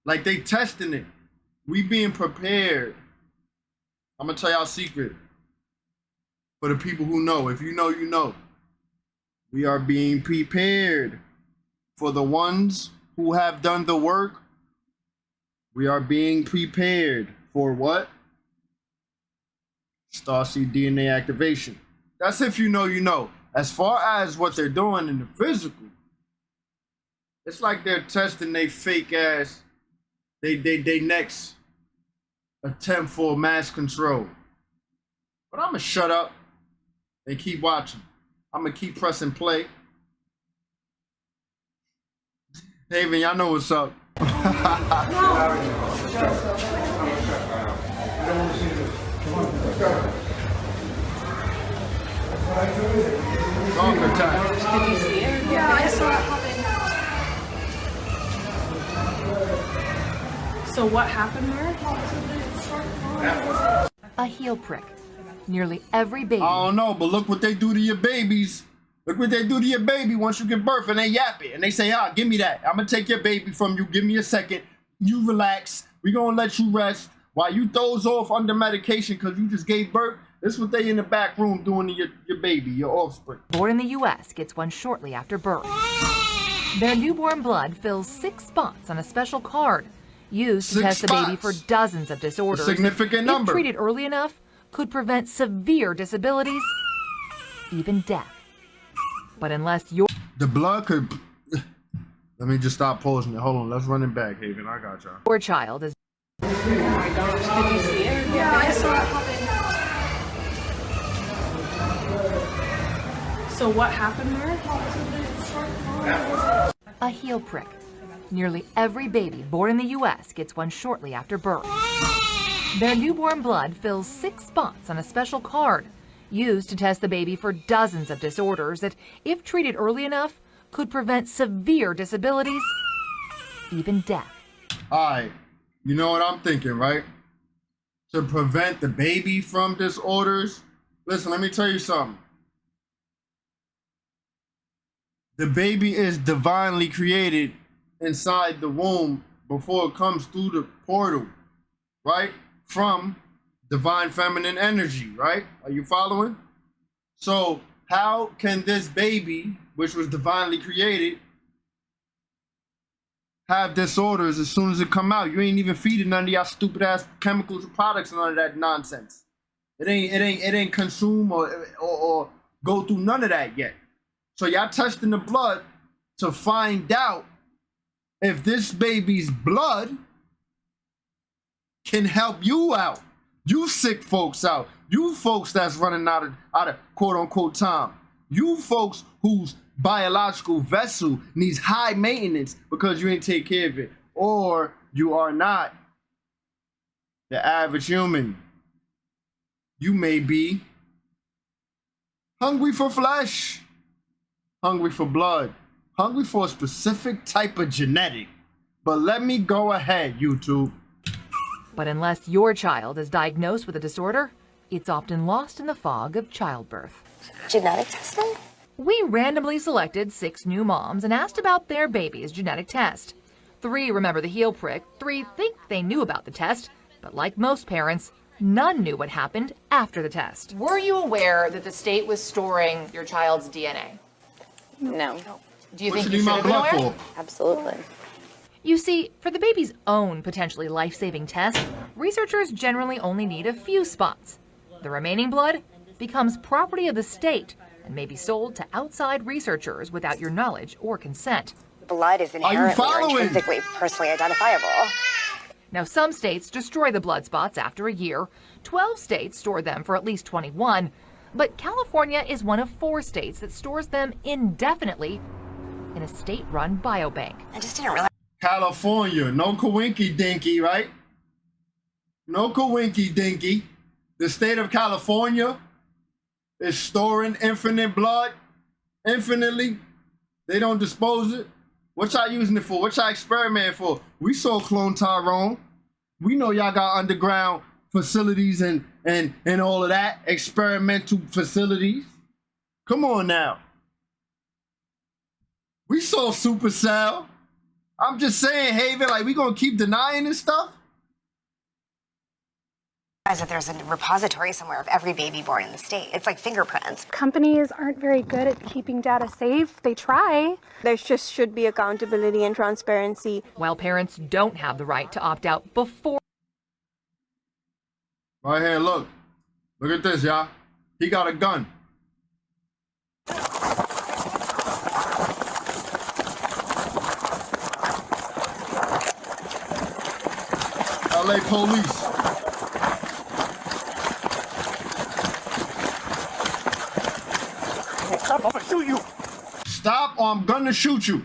like they testing it. We being prepared. I'm gonna tell y'all a secret for the people who know. If you know, you know. We are being prepared for the ones who have done the work. We are being prepared for what? Starseed DNA activation. That's if you know, you know. As far as what they're doing in the physical, it's like they're testing they fake ass, they next attempt for mass control. But I'm gonna shut up and keep watching. I'm gonna keep pressing play. Haven, y'all know what's up. Dog attack. Did you see it? Yeah, I saw it happen. So what happened there? A heel prick. Nearly every baby. I don't know, but look what they do to your babies. Look what they do to your baby once you give birth and they yap it. And they say, give me that. I'm gonna take your baby from you. Give me a second. You relax. We gonna let you rest while you throws off under medication because you just gave birth. This is what they in the back room doing to your baby, your offspring. Born in the U.S. gets one shortly after birth. Their newborn blood fills 6 spots on a special card. used to test the baby for dozens of disorders. A significant that, number. if treated early enough, could prevent severe disabilities, even death. But unless your blood could... Let me just stop pausing it. Hold on, let's run it back, Haven. I got y'all. Your child is... Oh my gosh, did you see it? Yeah, I saw it happen. So what happened there? A heel prick. Nearly every baby born in the U.S. gets one shortly after birth. Their newborn blood fills 6 spots on a special card used to test the baby for dozens of disorders that, if treated early enough, could prevent severe disabilities, even death. All right, you know what I'm thinking, right? To prevent the baby from disorders. Listen, let me tell you something. The baby is divinely created inside the womb before it comes through the portal, right? From divine feminine energy, right? Are you following? So how can this baby, which was divinely created, have disorders as soon as it come out? You ain't even feeding none of y'all stupid ass chemicals or products and none of that nonsense. It ain't consume or go through none of that yet. So y'all testing the blood to find out if this baby's blood can help you out. You sick folks out. You folks that's running out of quote unquote time. You folks whose biological vessel needs high maintenance because you ain't take care of it. Or you are not the average human. You may be hungry for flesh, hungry for blood, hungry for a specific type of genetic. But let me go ahead, YouTube. But unless your child is diagnosed with a disorder, it's often lost in the fog of childbirth. Genetic testing? We randomly selected 6 new moms and asked about their baby's genetic test. 3 remember the heel prick, 3 think they knew about the test, but like most parents, none knew what happened after the test. Were you aware that the state was storing your child's DNA? No. Do you What think you you need should my have been blood aware? for? Absolutely. You see, for the baby's own potentially life-saving test, researchers generally only need a few spots. The remaining blood becomes property of the state and may be sold to outside researchers without your knowledge or consent. Blood is inherently or intrinsically personally identifiable. Now, some states destroy the blood spots after a year. 12 states store them for at least 21. But California is one of 4 states that stores them indefinitely in a state-run biobank. I just didn't realize. California, no coinky dinky, right? No coinky dinky. The state of California is storing infinite blood, infinitely. They don't dispose it. What y'all using it for? What y'all experimenting for? We saw Clone Tyrone. We know y'all got underground facilities and all of that, experimental facilities. Come on now. We saw Supercell. I'm just saying, Haven, like, we gonna keep denying this stuff? That there's a repository somewhere of every baby born in the state. It's like fingerprints. Companies aren't very good at keeping data safe. They try. There just should be accountability and transparency. While parents don't have the right to opt out before. Right here, look. Look at this, y'all. He got a gun. LA police. Stop, I'm gonna shoot you. Stop or I'm gonna shoot you.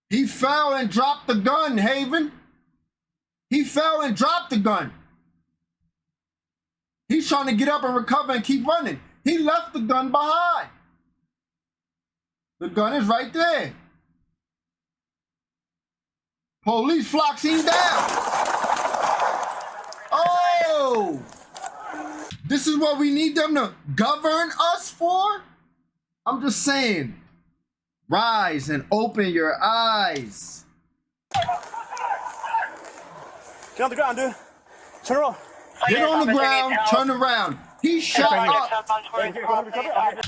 He fell and dropped the gun, Haven. He fell and dropped the gun. He's trying to get up and recover and keep running. He left the gun behind. The gun is right there. Police flocks him down. Oh! This is what we need them to govern us for? I'm just saying. Rise and open your eyes. Get on the ground, dude. Turn around. Get on the ground, turn around. He shot up.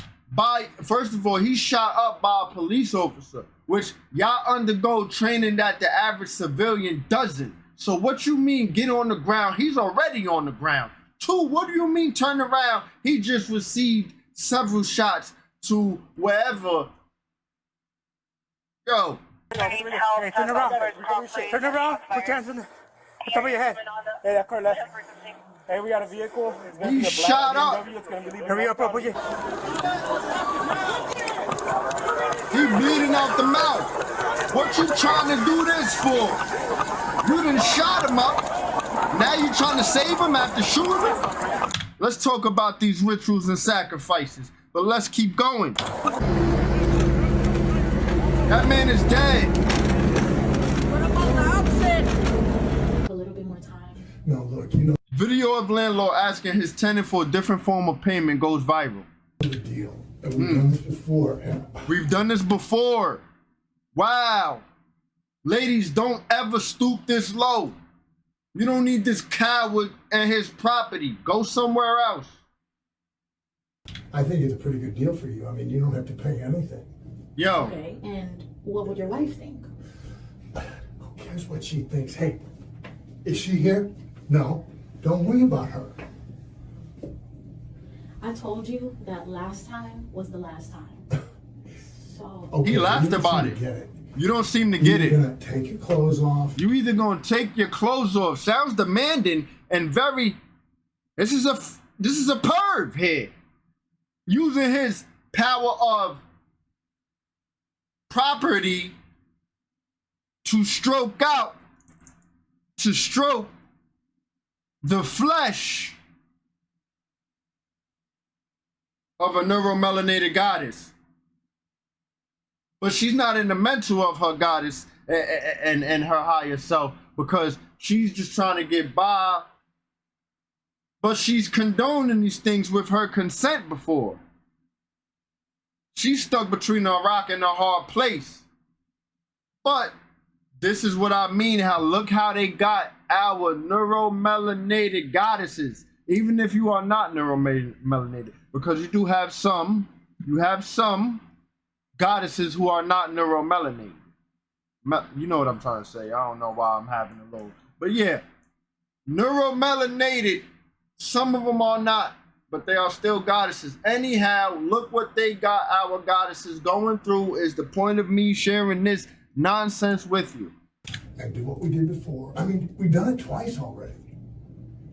first of all, he's shot up by a police officer, which y'all undergo training that the average civilian doesn't. So what you mean get on the ground? He's already on the ground. 2, what do you mean turn around? He just received several shots to wherever. Yo. Hey, turn around. Turn around. Put your hands on the top of your head. Hey, that car left. Hey, we got a vehicle. It's gonna be a black shot up. BMW. It's gonna be leaving. Hurry up, put your... He bleeding out the mouth. What you trying to do this for? You done shot him up. Now you trying to save him after shooting him? Let's talk about these rituals and sacrifices, but let's keep going. That man is dead. What about the opposite? A little bit more time. No, look, you know. Video of landlord asking his tenant for a different form of payment goes viral. The deal. And we've done this before. We've done this before. Wow. Ladies, don't ever stoop this low. You don't need this coward and his property. Go somewhere else. I think it's a pretty good deal for you. I mean, you don't have to pay anything. Yo. Okay, and what would your wife think? Who cares what she thinks? Hey, is she here? No. Don't worry about her. I told you that last time was the last time. So Okay, He laughed about it. You don't seem to get it. You're gonna take your clothes off. You either gonna take your clothes off. Sounds demanding and very. This is a perv here, using his power of property to stroke the flesh of a neuromelanated goddess. But she's not in the mental of her goddess and her higher self, because she's just trying to get by. But she's condoning these things with her consent before. She's stuck between a rock and a hard place. But this is what I mean, look how they got our neuromelanated goddesses, even if you are not neuromelanated, because you have some goddesses who are not neuromelanated. You know what I'm trying to say. I don't know why I'm having a little, but yeah, neuromelanated, some of them are not, but they are still goddesses. Anyhow, look what they got our goddesses going through is the point of me sharing this nonsense with you. And do what we did before. I mean, we've done it twice already.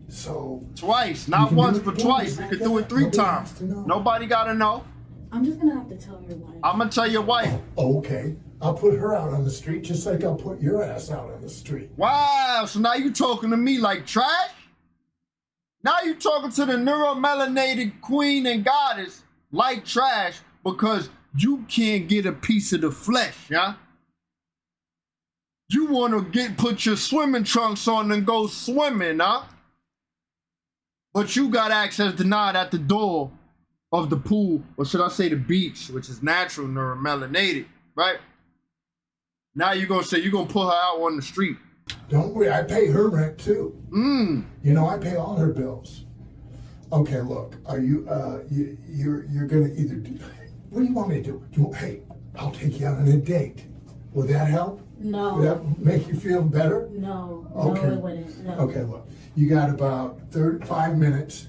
So twice, not once, but twice. We could do it 3 times. Nobody gotta know. I'm just gonna have to tell your wife. I'm gonna tell your wife. Oh, okay. I'll put her out on the street just like I'll put your ass out on the street. Wow, so now you talking to me like trash? Now you talking to the neuromelanated queen and goddess like trash because you can't get a piece of the flesh, yeah? You want to put your swimming trunks on and go swimming, huh? But you got access denied at the door of the pool, or should I say the beach, which is natural neuromelanated, right? Now you're going to say you're going to put her out on the street. Don't worry, I pay her rent too. You know, I pay all her bills. Okay, look, are you, you're going to either do, what do you want me to do? Hey, I'll take you out on a date. Will that help? No. Would that make you feel better? No. Okay. No, it wouldn't. No. Okay, look, you got about 5 minutes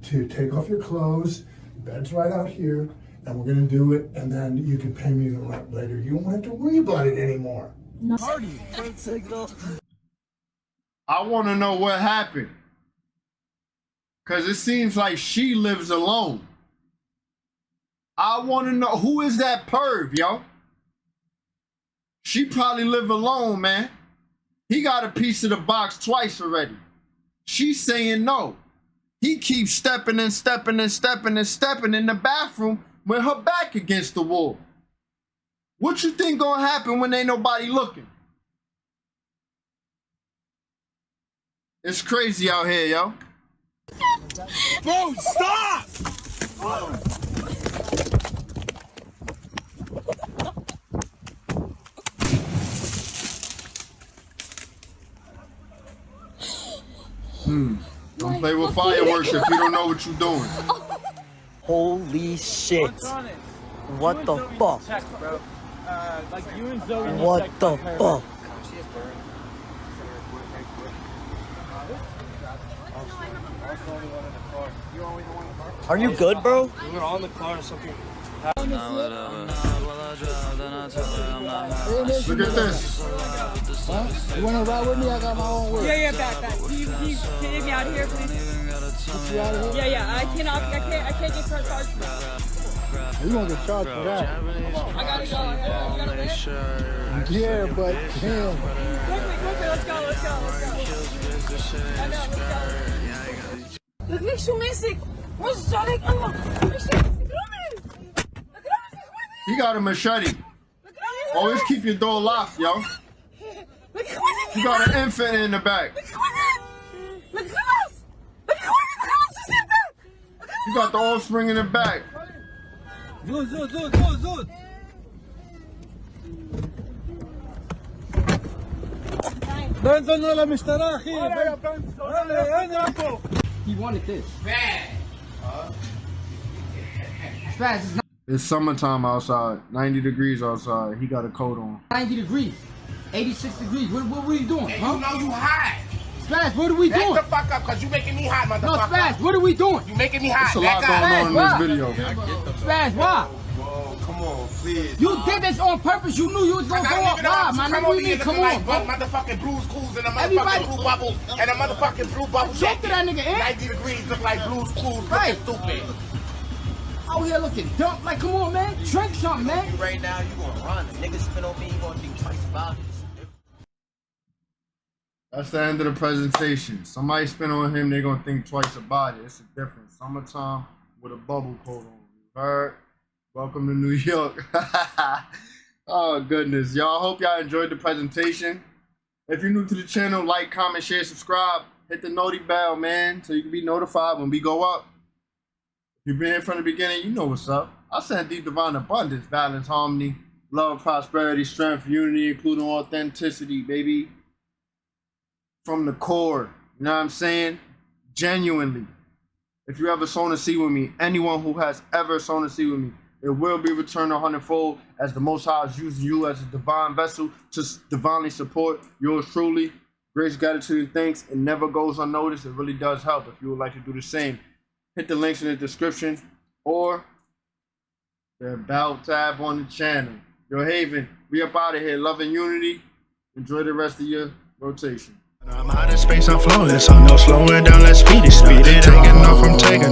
to take off your clothes. Bed's right out here, and we're gonna do it, and then you can pay me the rent later. You won't have to worry about it anymore. No. Party. I want to know what happened, because it seems like she lives alone. I want to know, who is that perv, yo? She probably live alone, man. He got a piece of the box twice already. She's saying no. He keeps stepping and stepping and stepping and stepping in the bathroom with her back against the wall. What you think gonna happen when ain't nobody looking? It's crazy out here, yo. Bro, stop! Don't play with fireworks if you don't know what you're doing. Holy shit. What the fuck? What the fuck? Are you good, bro? We were on the car or something. Look at this. Huh? You wanna ride with me? I got my own way. Yeah, back. Can you get me out of here, please? Get you out of here? Yeah. I can't get charged. You gonna get charged for that? I gotta go. Yeah, but damn. Quickly, let's go. Look, mäßig. He got a machete. Always keep your door locked, yo. You got an infant in the back. You got the offspring in the back. زود. بنزل ولا مشترى اخي. He wanted this. Spaz, it's It's summertime outside. 90 degrees outside. He got a coat on. 90 degrees. 86 degrees. What are you doing? And huh? you know you hot. Spaz, what are we doing? Back the fuck up, cause you making me hot, motherfucker. No, Spaz, what are we doing? You making me hot. There's a lot going on in this video. Spaz, why? Whoa, come on, please. You did this on purpose. You knew you was gonna go up. Why, man? Come on, bro. Motherfucking Blues Clues and a motherfucking Blue Bubble and a motherfucking Blue Bubble. Talk to that nigga, eh? 90 degrees look like Blues Clues. Right. Looking stupid. Out here looking dumb. Like, come on, man. Drink something, man. Right now, you gonna run. Niggas spit on me, you gonna think twice about it. That's the end of the presentation. Somebody spin on him, they gonna think twice about it. It's a difference. Summertime with a bubble coat on. You heard? Welcome to New York. Oh goodness, y'all. Hope y'all enjoyed the presentation. If you're new to the channel, like, comment, share, subscribe. Hit the noti bell, man, so you can be notified when we go up. If you've been here from the beginning, you know what's up. I send deep divine abundance, balance, harmony, love, prosperity, strength, unity, including authenticity, baby. From the core, you know what I'm saying? Genuinely. If you ever sown a seed with me, anyone who has ever sown a seed with me, it will be returned 100-fold as the Most High is using you as a divine vessel to divinely support yours truly. Grace, gratitude, and thanks. It never goes unnoticed. It really does help. If you would like to do the same, hit the links in the description or the About tab on the channel. Yo, Haven, we up out of here. Love and unity. Enjoy the rest of your rotation. I'm out of space, I'm flawless. I know slowing down, let's speed it. Taking off, I'm taking